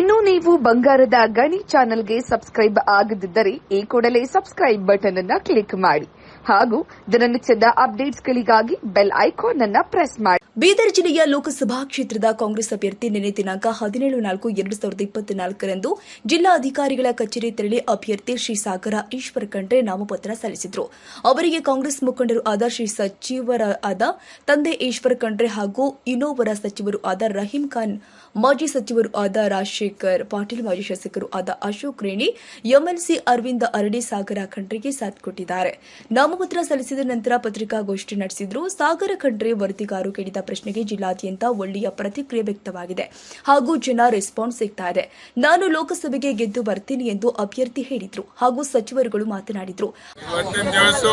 ಇನ್ನು ನೀವು ಬಂಗಾರದ ಗಣಿ ಚಾನೆಲ್ಗೆ ಸಬ್ಸ್ಕ್ರೈಬ್ ಆಗದಿದ್ದರೆ ಈ ಕೂಡಲೇ ಸಬ್ಸ್ಕ್ರೈಬ್ ಬಟನ್ ಅನ್ನು ಕ್ಲಿಕ್ ಮಾಡಿ ಹಾಗೂ ದಿನನಿತ್ಯದ ಅಪ್ಡೇಟ್ಸ್ಗಳಿಗಾಗಿ ಬೆಲ್ ಐಕಾನ್ ಅನ್ನು ಪ್ರೆಸ್ ಮಾಡಿ. ಬೀದರ್ ಜಿಲ್ಲೆಯ ಲೋಕಸಭಾ ಕ್ಷೇತ್ರದ ಕಾಂಗ್ರೆಸ್ ಅಭ್ಯರ್ಥಿ ನಿನ್ನೆ ದಿನಾಂಕ 17-4-2024 ಜಿಲ್ಲಾ ಅಧಿಕಾರಿಗಳ ಕಚೇರಿ ತೆರಳಿ ಅಭ್ಯರ್ಥಿ ಶ್ರೀ ಸಾಗರ ಈಶ್ವರ ಖಂಡ್ರೆ ನಾಮಪತ್ರ ಸಲ್ಲಿಸಿದರು. ಅವರಿಗೆ ಕಾಂಗ್ರೆಸ್ ಮುಖಂಡರು ಆದ ಶ್ರೀ ಸಚಿವರಾದ ತಂದೆ ಈಶ್ವರ ಖಂಡ್ರೆ ಹಾಗೂ ಇನ್ನೋರ್ವ ಸಚಿವರು ಆದ ರಹೀಂ ಖಾನ್, ಮಾಜಿ ಸಚಿವರು ಆದ ರಾಜಶೇಖರ್ ಪಾಟೀಲ್, ಮಾಜಿ ಶಾಸಕರು ಆದ ಅಶೋಕ್ ರೇಣಿ, ಎಂಎಲ್ಸಿ ಅರವಿಂದ ಅರಡಿ ಸಾಗರ ಖಂಡ್ರೆಗೆ ಸಾಥ್ ಕೊಟ್ಟಿದ್ದಾರೆ. ನಾಮಪತ್ರ ಸಲ್ಲಿಸಿದ ನಂತರ ಪತ್ರಿಕಾಗೋಷ್ಠಿ ನಡೆಸಿದ್ರು. ಸಾಗರ ಖಂಡ್ರೆ ವರದಿಗಾರರು ಕೇಳಿದ ಪ್ರಶ್ನೆಗೆ ಜಿಲ್ಲಾದ್ಯಂತ ಒಳ್ಳೆಯ ಪ್ರತಿಕ್ರಿಯೆ ವ್ಯಕ್ತವಾಗಿದೆ ಹಾಗೂ ಜನ ರೆಸ್ಪಾನ್ಸ್ ಸಿಗ್ತಾ ಇದೆ. ನಾನು ಲೋಕಸಭೆಗೆ ಗೆದ್ದು ಬರ್ತೀನಿ ಎಂದು ಅಭ್ಯರ್ಥಿ ಹೇಳಿದ್ರು ಹಾಗೂ ಸಚಿವರುಗಳು ಮಾತನಾಡಿದ್ರು. ಇವತ್ತಿನ ದಿವಸ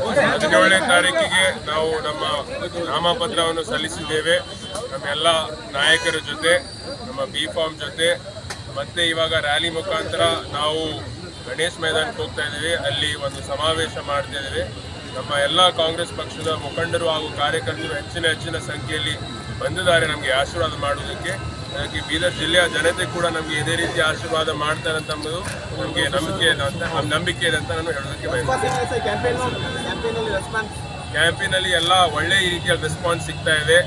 17ನೇ ತಾರೀಕಿಗೆ ನಾವು ನಮ್ಮ ನಾಮಪತ್ರವನ್ನು ಸಲ್ಲಿಸಿದ್ದೇವೆ. ನಮ್ಮೆಲ್ಲ ನಾಯಕರ ಜೊತೆ, ನಮ್ಮ ಬಿ ಫಾರ್ಮ್ ಜೊತೆ, ಮತ್ತೆ ಇವಾಗ ರ್ಯಾಲಿ ಮುಖಾಂತರ ನಾವು ಗಣೇಶ್ ಮೈದಾನಕ್ಕೆ ಹೋಗ್ತಾ ಇದ್ದೀವಿ. ಅಲ್ಲಿ ಒಂದು ಸಮಾವೇಶ ಮಾಡ್ತಾ ಇದ್ದೀವಿ. ನಮ್ಮ ಎಲ್ಲ ಕಾಂಗ್ರೆಸ್ ಪಕ್ಷದ ಮುಖಂಡರು ಹಾಗೂ ಕಾರ್ಯಕರ್ತರು ಹೆಚ್ಚಿನ ಸಂಖ್ಯೆಯಲ್ಲಿ ಬಂದಿದ್ದಾರೆ ನಮಗೆ ಆಶೀರ್ವಾದ ಮಾಡುವುದಕ್ಕೆ. ಅದಕ್ಕೆ ಬೀದರ್ ಜಿಲ್ಲೆಯ ಜನತೆ ಕೂಡ ನಮಗೆ ಇದೇ ರೀತಿ ಆಶೀರ್ವಾದ ಮಾಡ್ತಾರೆ ಅಂತ ನಮಗೆ ನಂಬಿಕೆ ಇದೆ ಅಂತ ನಾನು ಹೇಳೋದಕ್ಕೆ ಬಯಸ್ತೇನೆ. ಕ್ಯಾಂಪೇನಲ್ಲಿ ಎಲ್ಲ ಒಳ್ಳೆಯ ರೀತಿಯ ರೆಸ್ಪಾನ್ಸ್ ಸಿಗ್ತಾ ಇದೆ.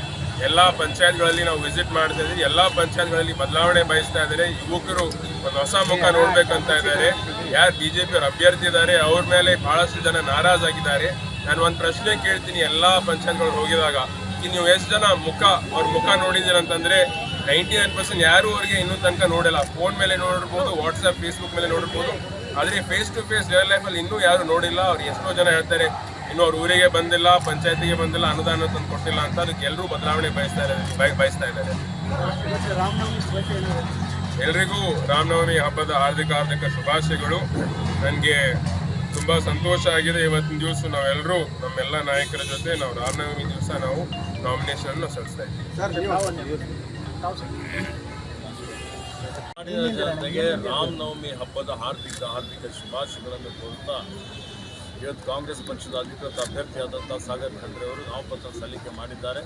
ಎಲ್ಲ ಪಂಚಾಯತ್ಗಳಲ್ಲಿ ನಾವು ವಿಸಿಟ್ ಮಾಡ್ತಾ ಇದ್ದೀವಿ. ಎಲ್ಲ ಪಂಚಾಯತ್ಗಳಲ್ಲಿ ಬದಲಾವಣೆ ಬಯಸ್ತಾ ಇದ್ದಾರೆ. ಯುವಕರು ಒಂದು ಹೊಸ ಮುಖ ನೋಡ್ಬೇಕಂತ ಇದ್ದಾರೆ. ಯಾರು ಬಿಜೆಪಿಯವರು ಅಭ್ಯರ್ಥಿ ಇದ್ದಾರೆ ಅವ್ರ ಮೇಲೆ ಬಹಳಷ್ಟು ಜನ ನಾರಾಜಾಗಿದ್ದಾರೆ. ನಾನು ಒಂದು ಪ್ರಶ್ನೆ ಕೇಳ್ತೀನಿ, ಎಲ್ಲ ಪಂಚಾಯತ್ಗಳು ಹೋಗಿದಾಗ ನೀವು ಎಷ್ಟು ಜನ ಅವ್ರ ಮುಖ ನೋಡಿದ್ದೀರಂತಂದ್ರೆ 99% ಯಾರು ಅವ್ರಿಗೆ ಇನ್ನೂ ತನಕ ನೋಡಿಲ್ಲ. ಫೋನ್ ಮೇಲೆ ನೋಡಿರ್ಬೋದು, ವಾಟ್ಸಪ್, ಫೇಸ್ಬುಕ್ ಮೇಲೆ ನೋಡಿರ್ಬೋದು, ಆದರೆ ಫೇಸ್ ಟು ಫೇಸ್ ರಿಯಲ್ ಲೈಫಲ್ಲಿ ಇನ್ನೂ ಯಾರು ನೋಡಿಲ್ಲ. ಅವ್ರು ಎಷ್ಟೋ ಜನ ಹೇಳ್ತಾರೆ ಇನ್ನೂ ಅವ್ರ ಊರಿಗೆ ಬಂದಿಲ್ಲ, ಪಂಚಾಯತಿಗೆ ಬಂದಿಲ್ಲ, ಅನುದಾನ ತಂದು ಕೊಟ್ಟಿಲ್ಲ ಅಂತ. ಅದಕ್ಕೆ ಎಲ್ಲರೂ ಬದಲಾವಣೆ ಬಯಸ್ತಾ ಇದ್ದಾರೆ. ಎಲ್ರಿಗೂ ರಾಮನವಮಿ ಹಬ್ಬದ ಹಾರ್ದಿಕ ಶುಭಾಶಯಗಳು. ನನಗೆ ತುಂಬ ಸಂತೋಷ ಆಗಿದೆ. ಇವತ್ತಿನ ದಿವಸ ನಾವೆಲ್ಲರೂ ನಮ್ಮೆಲ್ಲ ನಾಯಕರ ಜೊತೆ ನಾವು ರಾಮನವಮಿ ದಿವಸ ನಾವು ನಾಮಿನೇಷನ್ ಸಲ್ಲಿಸ್ತಾ ಇದ್ದೀವಿ. ಜನತೆಗೆ ರಾಮನವಮಿ ಹಬ್ಬದ ಹಾರ್ದಿಕ ಶುಭಾಶಯಗಳನ್ನು ಕೋರುತ್ತಾ ಇವತ್ತು ಕಾಂಗ್ರೆಸ್ ಪಕ್ಷದ ಅಧಿಕೃತ ಅಭ್ಯರ್ಥಿಯಾದಂಥ ಸಾಗರ್ ಖಂಡ್ರೆ ಅವರು ನಾಮಪತ್ರ ಸಲ್ಲಿಕೆ ಮಾಡಿದ್ದಾರೆ.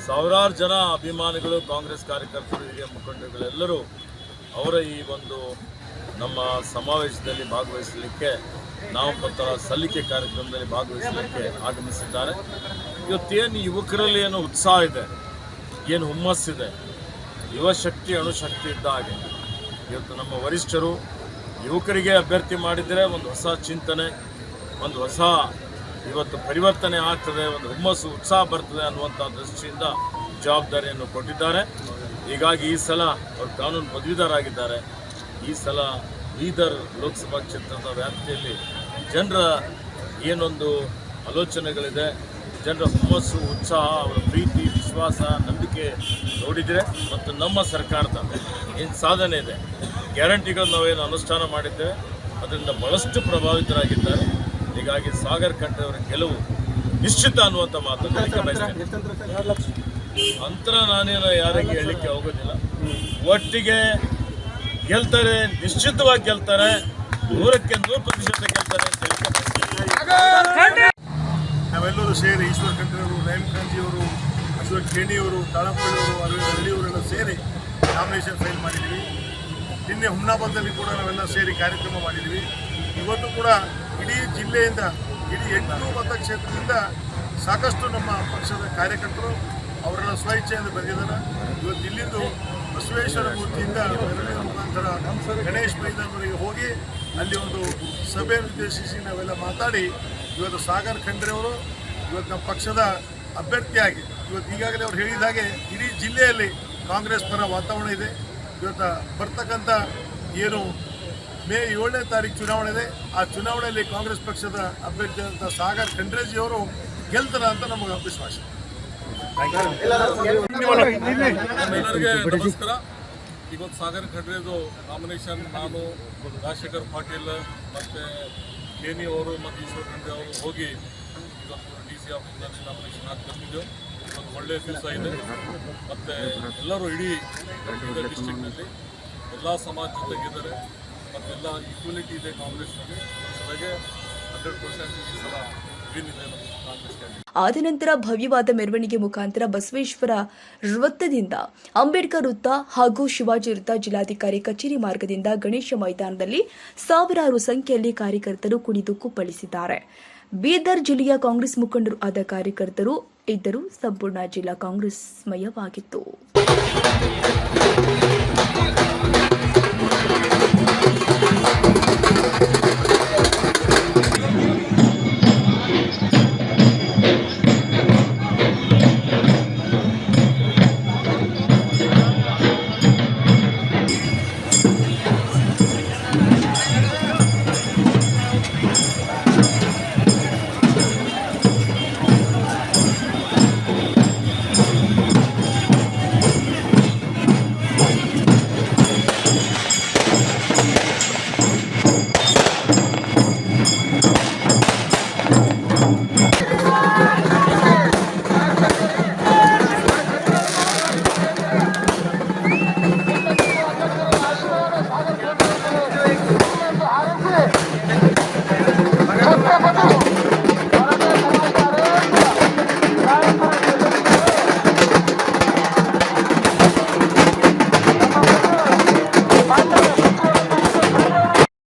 ಸಾವಿರಾರು ಜನ ಅಭಿಮಾನಿಗಳು, ಕಾಂಗ್ರೆಸ್ ಕಾರ್ಯಕರ್ತರು, ಹಿರಿಯ ಮುಖಂಡರುಗಳೆಲ್ಲರೂ ಅವರ ಈ ಒಂದು ನಮ್ಮ ಸಮಾವೇಶದಲ್ಲಿ ಭಾಗವಹಿಸಲಿಕ್ಕೆ, ನಾಮಪತ್ರ ಸಲ್ಲಿಕೆ ಕಾರ್ಯಕ್ರಮದಲ್ಲಿ ಭಾಗವಹಿಸಲಿಕ್ಕೆ ಆಗಮಿಸಿದ್ದಾರೆ. ಇವತ್ತೇನು ಯುವಕರಲ್ಲಿ ಏನು ಉತ್ಸಾಹ ಇದೆ, ಏನು ಹುಮ್ಮಸ್ಸಿದೆ, ಯುವಶಕ್ತಿ ಅಣುಶಕ್ತಿ ಇದ್ದ ಹಾಗೆ ಇವತ್ತು ನಮ್ಮ ವರಿಷ್ಠರು ಯುವಕರಿಗೆ ಅಭ್ಯರ್ಥಿ ಮಾಡಿದರೆ ಒಂದು ಹೊಸ ಚಿಂತನೆ, ಒಂದು ಹೊಸ ಇವತ್ತು ಪರಿವರ್ತನೆ ಆಗ್ತದೆ, ಒಂದು ಹುಮ್ಮಸ್ಸು ಉತ್ಸಾಹ ಬರ್ತದೆ ಅನ್ನುವಂಥ ದೃಷ್ಟಿಯಿಂದ ಜವಾಬ್ದಾರಿಯನ್ನು ಕೊಟ್ಟಿದ್ದಾರೆ. ಹೀಗಾಗಿ ಈ ಸಲ ಅವರು ಕಾನೂನು ಪದವೀಧರಾಗಿದ್ದಾರೆ. ಈ ಸಲ ಬೀದರ್ ಲೋಕಸಭಾ ಕ್ಷೇತ್ರದ ವ್ಯಾಪ್ತಿಯಲ್ಲಿ ಜನರ ಏನೊಂದು ಆಲೋಚನೆಗಳಿದೆ, ಜನರ ಹುಮ್ಮಸ್ಸು, ಉತ್ಸಾಹ, ಅವರ ಪ್ರೀತಿ, ವಿಶ್ವಾಸ, ನಂಬಿಕೆ ನೋಡಿದರೆ ಮತ್ತು ನಮ್ಮ ಸರ್ಕಾರದ ಏನು ಸಾಧನೆ ಇದೆ, ಗ್ಯಾರಂಟಿಗಳು ನಾವೇನು ಅನುಷ್ಠಾನ ಮಾಡಿದ್ದೇವೆ ಅದರಿಂದ ಬಹಳಷ್ಟು ಪ್ರಭಾವಿತರಾಗಿದ್ದಾರೆ. ಹೀಗಾಗಿ ಸಾಗರ್ ಖಂಡ್ರೆ ಅವರ ಗೆಲುವು ನಿಶ್ಚಿತ ಅನ್ನುವಂಥ ಮಾತು ಬಯಸ್ತೇನೆ. ಅಂತರ ನಾನೇನು ಯಾರಿಗೆ ಹೇಳಲಿಕ್ಕೆ ಹೋಗೋದಿಲ್ಲ. ಒಟ್ಟಿಗೆ ಗೆಲ್ತಾರೆ, ನಿಶ್ಚಿತವಾಗಿ ಗೆಲ್ತಾರೆ, 100% ಗೆಲ್ತಾರೆ ಅಂತ ಹೇಳಿಕೆ ಬಯಸ್ತೇನೆ. ನಾವೆಲ್ಲರೂ ಸೇರಿ ಈಶ್ವರ ಖಂಡ್ರೆ ಅವರು, ರಹೀಂ ಖಾನ್ಜಿಯವರು, ಅಶೋಕ್ ರೇಣಿಯವರು, ತಾಳಂಪಳ್ಳಿಯವರು, ಅರವಿಂದ ಅರಳಿಯವರೆಲ್ಲ ಸೇರಿ ನಾಮಿನೇಷನ್ ಫೈಲ್ ಮಾಡಿದ್ದೀವಿ. ನಿನ್ನೆ ಹುಮ್ನಾಬಾದ್ನಲ್ಲಿ ಕೂಡ ನಾವೆಲ್ಲ ಸೇರಿ ಕಾರ್ಯಕ್ರಮ ಮಾಡಿದ್ದೀವಿ. ಇವತ್ತು ಕೂಡ ಇಡೀ ಜಿಲ್ಲೆಯಿಂದ, ಇಡೀ 8 ಮತಕ್ಷೇತ್ರದಿಂದ ಸಾಕಷ್ಟು ನಮ್ಮ ಪಕ್ಷದ ಕಾರ್ಯಕರ್ತರು ಅವರೆಲ್ಲ ಸ್ವಇಚ್ಛೆಯಿಂದ ಬಂದಿದ್ದಾರೆ. ಇವತ್ತು ಇಲ್ಲಿಂದು ಬಸವೇಶ್ವರ ಮೂರ್ತಿಯಿಂದ ಮೆರವಣಿಗೆ ಮುಖಾಂತರ ಗಣೇಶ್ ಮೈದಾನವರೆಗೆ ಹೋಗಿ ಅಲ್ಲಿ ಒಂದು ಸಭೆ ಉದ್ದೇಶಿಸಿ ನಾವೆಲ್ಲ ಮಾತಾಡಿ ಇವತ್ತು ಸಾಗರ್ ಖಂಡ್ರೆ ಅವರು ಇವತ್ತು ನಮ್ಮ ಪಕ್ಷದ ಅಭ್ಯರ್ಥಿಯಾಗಿ ಇವತ್ತು ಈಗಾಗಲೇ ಅವ್ರು ಹೇಳಿದ ಹಾಗೆ ಇಡೀ ಜಿಲ್ಲೆಯಲ್ಲಿ ಕಾಂಗ್ರೆಸ್ ಪರ ವಾತಾವರಣ ಇದೆ. ಇವತ್ತು ಬರ್ತಕ್ಕಂಥ ಏನು ಮೇ 7ನೇ ತಾರೀಕು ಚುನಾವಣೆ ಇದೆ, ಆ ಚುನಾವಣೆಯಲ್ಲಿ ಕಾಂಗ್ರೆಸ್ ಪಕ್ಷದ ಅಭ್ಯರ್ಥಿಯಾದಂಥ ಸಾಗರ್ ಖಂಡ್ರೆಜಿಯವರು ಗೆಲ್ತಾರೆ ಅಂತ ನಮಗೆ ವಿಶ್ವಾಸ. ಎಲ್ಲರಿಗೆ ನಮಸ್ಕಾರ. ಇವತ್ತು ಸಾಗರ್ ಖಂಡ್ರೆದು ನಾಮಿನೇಷನ್ ನಾನು, ರಾಜಶೇಖರ್ ಪಾಟೀಲ್ ಮತ್ತು ಕೇನಿ ಅವರು ಮತ್ತು ಈಶ್ವರ ಖಂಡ್ರೆ ಅವರು ಹೋಗಿ ಇವತ್ತು DC ಆಫೀಸ್ನಲ್ಲಿ ನಾಮಿನೇಷನ್ ಹಾಕಿ ಬಂದಿದ್ದೆವು. ಇವತ್ತು ಒಳ್ಳೆಯ ದಿವಸ ಇದೆ. ಮತ್ತು ಎಲ್ಲರೂ ಇಡೀ ಬೀದರ್ ಡಿಸ್ಟ್ರಿಕ್ನಲ್ಲಿ ಎಲ್ಲ ಸಮಾಜ ಜೊತೆಗಿದ್ದಾರೆ ಮತ್ತು ಎಲ್ಲ ಈಕ್ವಲಿಟಿ ಇದೆ ಕಾಂಗ್ರೆಸ್ನಲ್ಲಿ. ಜೊತೆಗೆ 100% ಈ ಸಲ ವಿನ್ ಇದೆ ನಮ್ಮ ಕಾಂಗ್ರೆಸ್ ಕ್ಯಾಂಡಿಡೇಟ್. ಆದ ನಂತರ ಭವ್ಯವಾದ ಮೆರವಣಿಗೆ ಮುಖಾಂತರ ಬಸವೇಶ್ವರ ವೃತ್ತದಿಂದ ಅಂಬೇಡ್ಕರ್ ವೃತ್ತ ಹಾಗೂ ಶಿವಾಜಿ ವೃತ್ತ ಜಿಲ್ಲಾಧಿಕಾರಿ ಕಚೇರಿ ಮಾರ್ಗದಿಂದ ಗಣೇಶ ಮೈದಾನದಲ್ಲಿ ಸಾವಿರಾರು ಸಂಖ್ಯೆಯಲ್ಲಿ ಕಾರ್ಯಕರ್ತರು ಕುಣಿದು ಕುಪ್ಪಳಿಸಿದ್ದಾರೆ. ಬೀದರ್ ಜಿಲ್ಲೆಯ ಕಾಂಗ್ರೆಸ್ ಮುಖಂಡರು ಆದ ಕಾರ್ಯಕರ್ತರು ಇದ್ದರೂ ಸಂಪೂರ್ಣ ಜಿಲ್ಲಾ ಕಾಂಗ್ರೆಸ್ಮಯವಾಗಿತ್ತು.